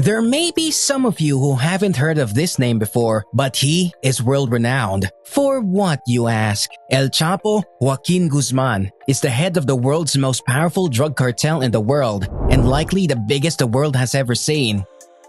There may be some of you who haven't heard of this name before, but he is world-renowned. For what, you ask? El Chapo Joaquin Guzman is the head of the world's most powerful drug cartel in the world, and likely the biggest the world has ever seen.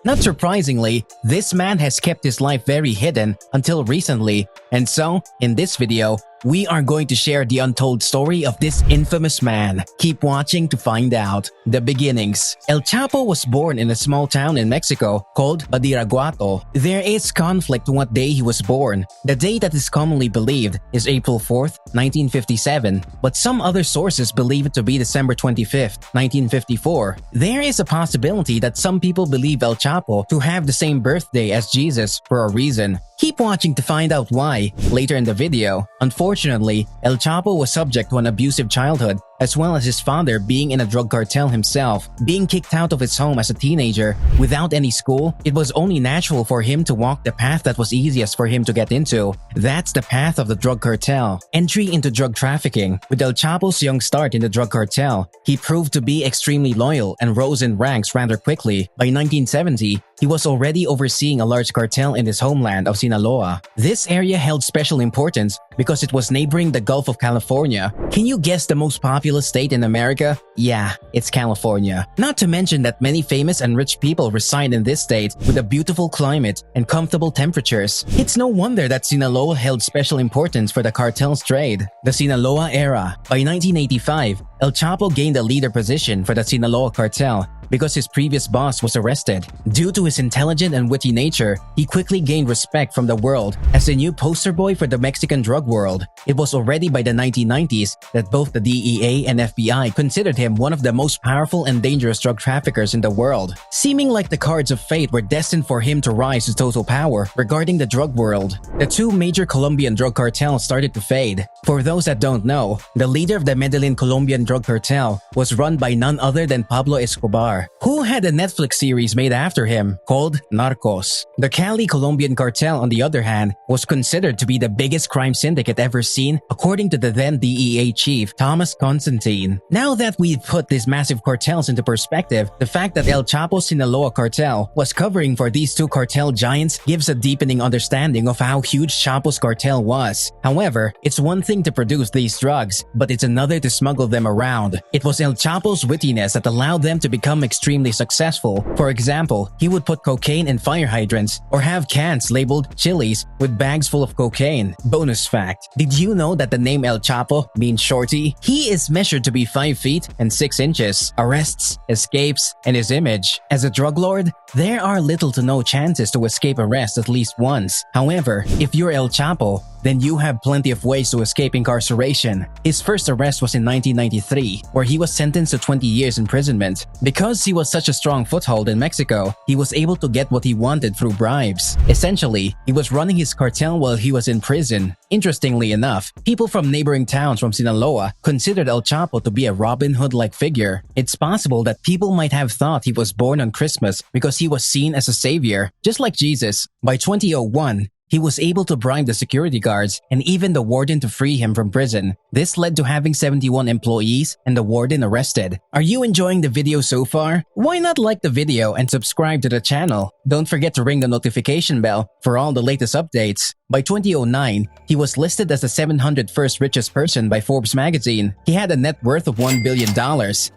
Not surprisingly, this man has kept his life very hidden until recently, and so, in this video, we are going to share the untold story of this infamous man. Keep watching to find out. The beginnings. El Chapo was born in a small town in Mexico called Badiraguato. There is conflict on what day he was born. The date that is commonly believed is April 4th, 1957, but some other sources believe it to be December 25th, 1954. There is a possibility that some people believe El Chapo to have the same birthday as Jesus for a reason. Keep watching to find out why later in the video. Unfortunately, El Chapo was subject to an abusive childhood, as well as his father being in a drug cartel himself. Being kicked out of his home as a teenager without any school, it was only natural for him to walk the path that was easiest for him to get into. That's the path of the drug cartel. Entry into drug trafficking. With El Chapo's young start in the drug cartel, he proved to be extremely loyal and rose in ranks rather quickly. By 1970, he was already overseeing a large cartel in his homeland of Sinaloa. This area held special importance because it was neighboring the Gulf of California. Can you guess the most populous state in America? Yeah, it's California. Not to mention that many famous and rich people reside in this state with a beautiful climate and comfortable temperatures. It's no wonder that Sinaloa held special importance for the cartel's trade. The Sinaloa era. By 1985, El Chapo gained a leader position for the Sinaloa cartel because his previous boss was arrested. Due to his intelligent and witty nature, he quickly gained respect from the world as a new poster boy for the Mexican drug world. It was already by the 1990s that both the DEA and FBI considered him one of the most powerful and dangerous drug traffickers in the world. Seeming like the cards of fate were destined for him to rise to total power regarding the drug world. The two major Colombian drug cartels started to fade. For those that don't know, the leader of the Medellin Colombian drug cartel was run by none other than Pablo Escobar, who had a Netflix series made after him called Narcos. The Cali Colombian cartel, on the other hand, was considered to be the biggest crime syndicate ever seen, according to the then DEA chief Thomas Constantine. Now that we've put these massive cartels into perspective, the fact that El Chapo's Sinaloa cartel was covering for these two cartel giants gives a deepening understanding of how huge Chapo's cartel was. However, it's one thing to produce these drugs, but it's another to smuggle them around. It was El Chapo's wittiness that allowed them to become extremely successful. For example, he would put cocaine in fire hydrants or have cans labeled chilies with bags full of cocaine. Bonus fact, did you know that the name El Chapo means shorty? He is measured to be 5 feet and 6 inches. Arrests, escapes, and his image. As a drug lord, there are little to no chances to escape arrest at least once. However, if you're El Chapo, then you have plenty of ways to escape incarceration. His first arrest was in 1993, where he was sentenced to 20 years imprisonment. Because he was such a strong foothold in Mexico, he was able to get what he wanted through bribes. Essentially, he was running his cartel while he was in prison. Interestingly enough, people from neighboring towns from Sinaloa considered El Chapo to be a Robin Hood-like figure. It's possible that people might have thought he was born on Christmas because he was seen as a savior, just like Jesus. By 2001, he was able to bribe the security guards and even the warden to free him from prison. This led to having 71 employees and the warden arrested. Are you enjoying the video so far? Why not like the video and subscribe to the channel? Don't forget to ring the notification bell for all the latest updates. By 2009, he was listed as the 701st richest person by Forbes magazine. He had a net worth of $1 billion.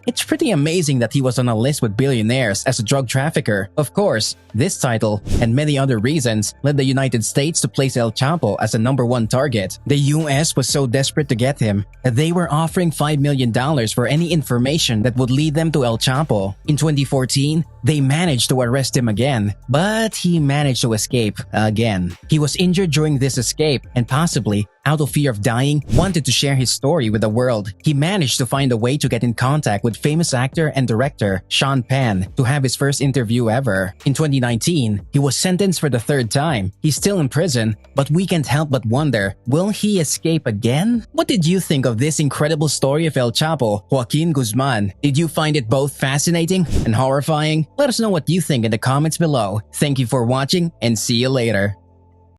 It's pretty amazing that he was on a list with billionaires as a drug trafficker. Of course, this title and many other reasons led the United States to place El Chapo as a #1 target. The US was so desperate to get him that they were offering $5 million for any information that would lead them to El Chapo. In 2014, they managed to arrest him again, but he managed to escape again. He was injured during this escape and possibly, out of fear of dying, wanted to share his story with the world. He managed to find a way to get in contact with famous actor and director Sean Penn to have his first interview ever. In 2019, he was sentenced for the 3rd time. He's still in prison, but we can't help but wonder, will he escape again? What did you think of this incredible story of El Chapo Joaquin Guzman? Did you find it both fascinating and horrifying? Let us know what you think in the comments below. Thank you for watching and see you later.